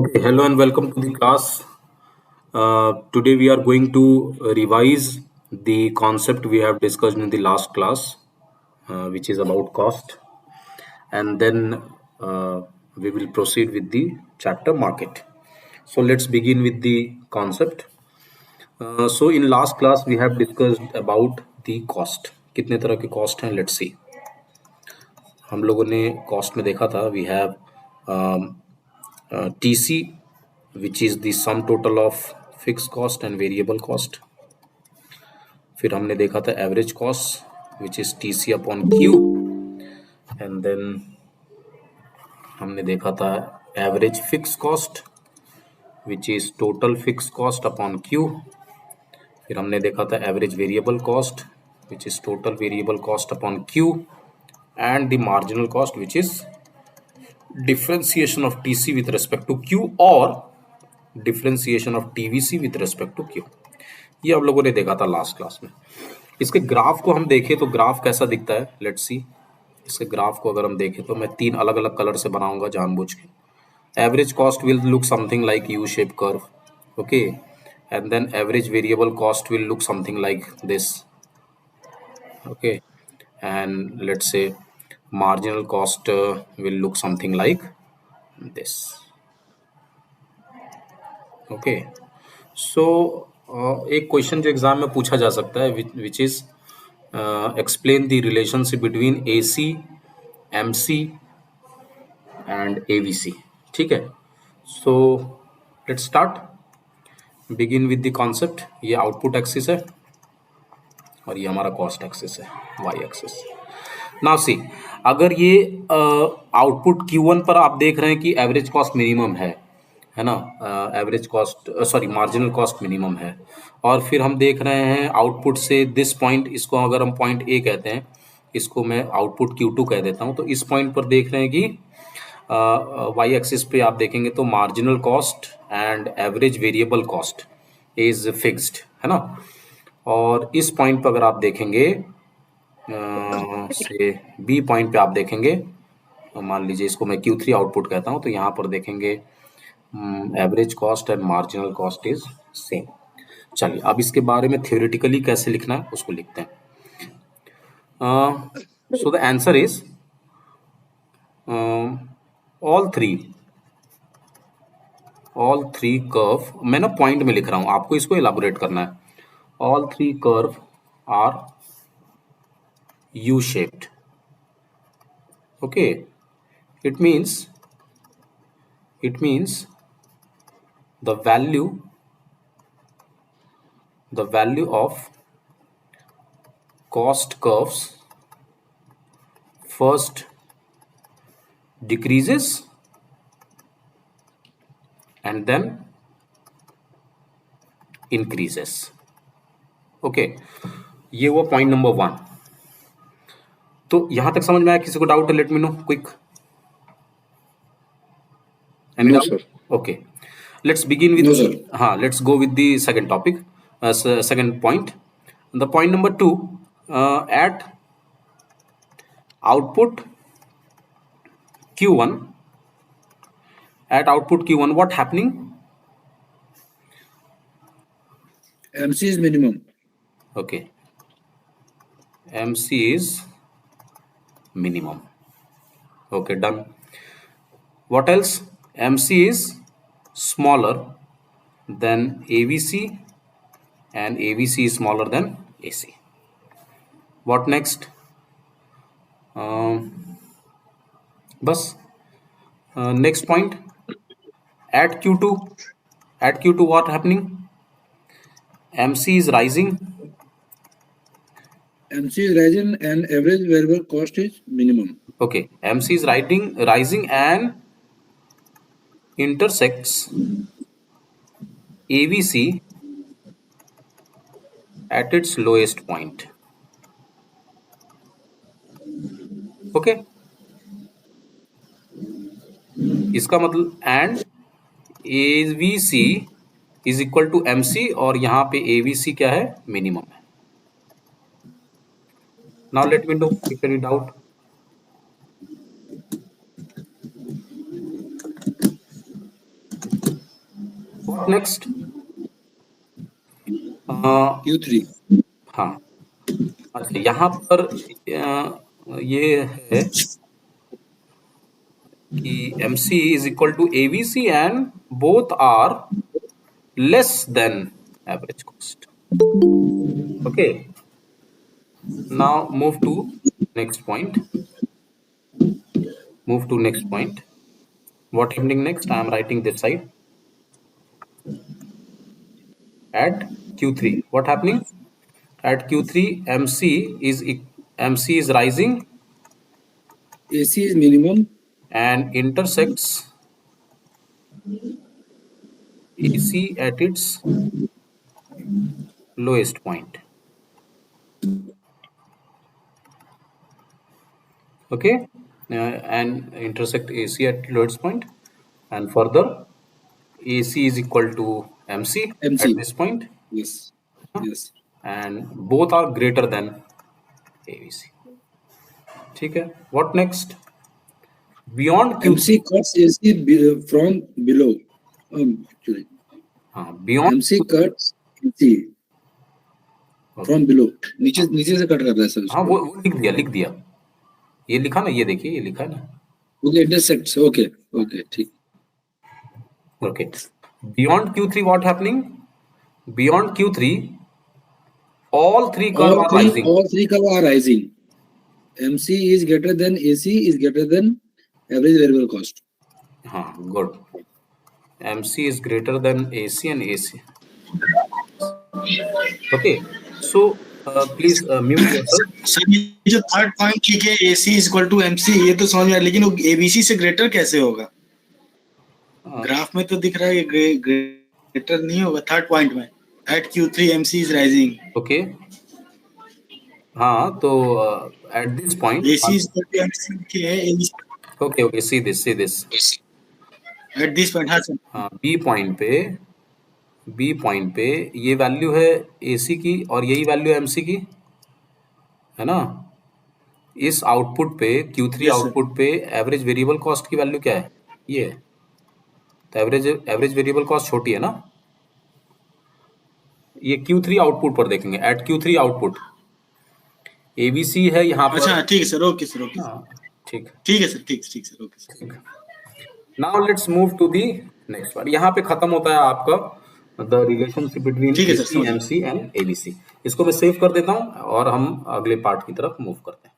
Okay, hello and welcome to the class. Today we are going to revise the concept we have discussed in the last class, which is about cost, and then uh, we will proceed with the chapter market. So let's begin with the concept. So in last class we have discussed about the cost. कितने तरह के cost हैं? Let's see. हम लोगों ने cost में देखा था we have TC, which is the sum total of fixed cost and variable cost. फिर हमने देखा था average cost which is TC upon Q, and then हमने देखा था average fix cost which is total fix cost upon Q. फिर हमने देखा था average variable cost which is total variable cost upon Q, and the marginal cost which is differentiation of TC with respect to Q और differentiation of TVC with respect to Q. ये आप लोगों ने देखा था लास्ट क्लास में. इसके graph को हम देखें तो ग्राफ कैसा दिखता है, लेट्स सी. इसके ग्राफ को अगर हम देखें तो मैं 3 अलग अलग कलर से बनाऊंगा जानबूझ के. Average cost will look something like U shape curve, okay, and then average variable cost will look something like this, okay, and let's say marginal cost will look something like this. Okay, so एक question जो exam में पूछा जा सकता है which is explain the relationship between AC, MC and AVC. ठीक है, so let's start. Begin with the concept. ये आउटपुट एक्सिस है और ये हमारा कॉस्ट एक्सिस है, वाई एक्सिस. नाउ सी, अगर ये आउटपुट Q1 पर आप देख रहे हैं कि एवरेज कॉस्ट मिनिमम है ना, average cost sorry marginal cost minimum है, और फिर हम देख रहे हैं आउटपुट से दिस पॉइंट, इसको अगर हम पॉइंट A कहते हैं, इसको मैं आउटपुट Q2 कह देता हूं, तो इस पॉइंट पर देख रहे हैं कि वाई एक्सिस पे आप देखेंगे तो marginal cost and average variable cost is fixed, है ना. और इस पॉइंट पर अगर आप देखेंगे से बी पॉइंट पे आप देखेंगे, मान लीजिए इसको मैं Q3 आउटपुट कहता हूं, तो यहाँ पर देखेंगे average cost and marginal cost is same. चलिए अब इसके बारे में थ्योरेटिकली कैसे लिखना है उसको लिखते हैं. So the answer is all three curve. मैं ना पॉइंट में लिख रहा हूं, आपको इसको इलाबोरेट करना है. All three curve are U-shaped. Okay, it means the value of cost curves first decreases and then increases. Okay, ये हुआ पॉइंट नंबर 1. तो यहां तक समझ में आया? किसी को डाउट है? Let me know quick. Any doubt? Okay, let's begin with let's go with the second topic, second point. The point number 2, at output Q1, what happening? MC is minimum. Okay, MC is minimum. Okay, done. What else? MC is smaller than AVC and AVC is smaller than AC. What next? बस next point, at Q2 what happening? MC is rising. MC is rising and average variable cost is minimum. Okay, MC is rising and intersects AVC at its lowest point. Okay, इसका मतलब and AVC is equal to MC, और यहाँ पे AVC क्या है? Minimum है. Now let me know if any doubt. Next Q3. हाँ, अच्छा यहाँ पर ये है कि MC is equal to AVC and both are less than average cost. Okay, now move to next point. What happening next? I am writing this side. At Q3, what happening? At Q3, MC is rising AC is minimum. and intersects AC at its lowest point. Okay, and intersect AC at lowest point, and further AC is equal to MC MC. at this point, Yes. Yes. and both are greater than AVC. ठीक है, what next? Beyond Q3, MC cuts AC from below. Actually, beyond MC cuts AC from below. नीचे से cut कर रहा है sir हाँ, उसको. वो लिख दिया ये लिखा ना, ये देखिए ये लिखा है ना. Okay, intersects. Okay, ठीक. Okay, beyond Q3 what happening? Beyond Q3 all three curve are rising. All three curve are rising. MC is greater than AC is greater than average variable cost. हाँ, good. MC is greater than AC and AC. Okay, so please mute yourself. Sir ये जो third point ठीक है, AC is equal to MC, ये तो समझ में आया, लेकिन वो ABC से ग्रेटर कैसे होगा? ग्राफ में तो दिख रहा है कि ग्रेटर नहीं होगा थर्ड पॉइंट में. At Q3 MC is rising. Okay, हाँ, तो at this point AC is equal to MC के है. okay, see this. At this point, हाँ सर. हाँ, B पॉइंट पे ये वैल्यू है AC की और यही वैल्यू है MC की, है ना. इस आउटपुट पे Q3 Yes, sir. आउटपुट पे एवरेज वेरिएबल कॉस्ट की वैल्यू क्या है? ये है. तो एवरेज वेरिएबल कॉस्ट छोटी है ना. ये Q3 आउटपुट पर देखेंगे. एट Q3 आउटपुट ABC है यहाँ पर. अच्छा ठीक है सर. Okay sir. हाँ, ठीक है सर. ठीक sir. Okay sir. Now let's move to the next part. यहाँ पे खत्म होता है आपका द रिलेशनशिप बिटवीन ठीक है sir, AC, MC and ABC. इसको मैं सेव कर देता हूँ और हम अगले पार्ट की तरफ मूव करते हैं.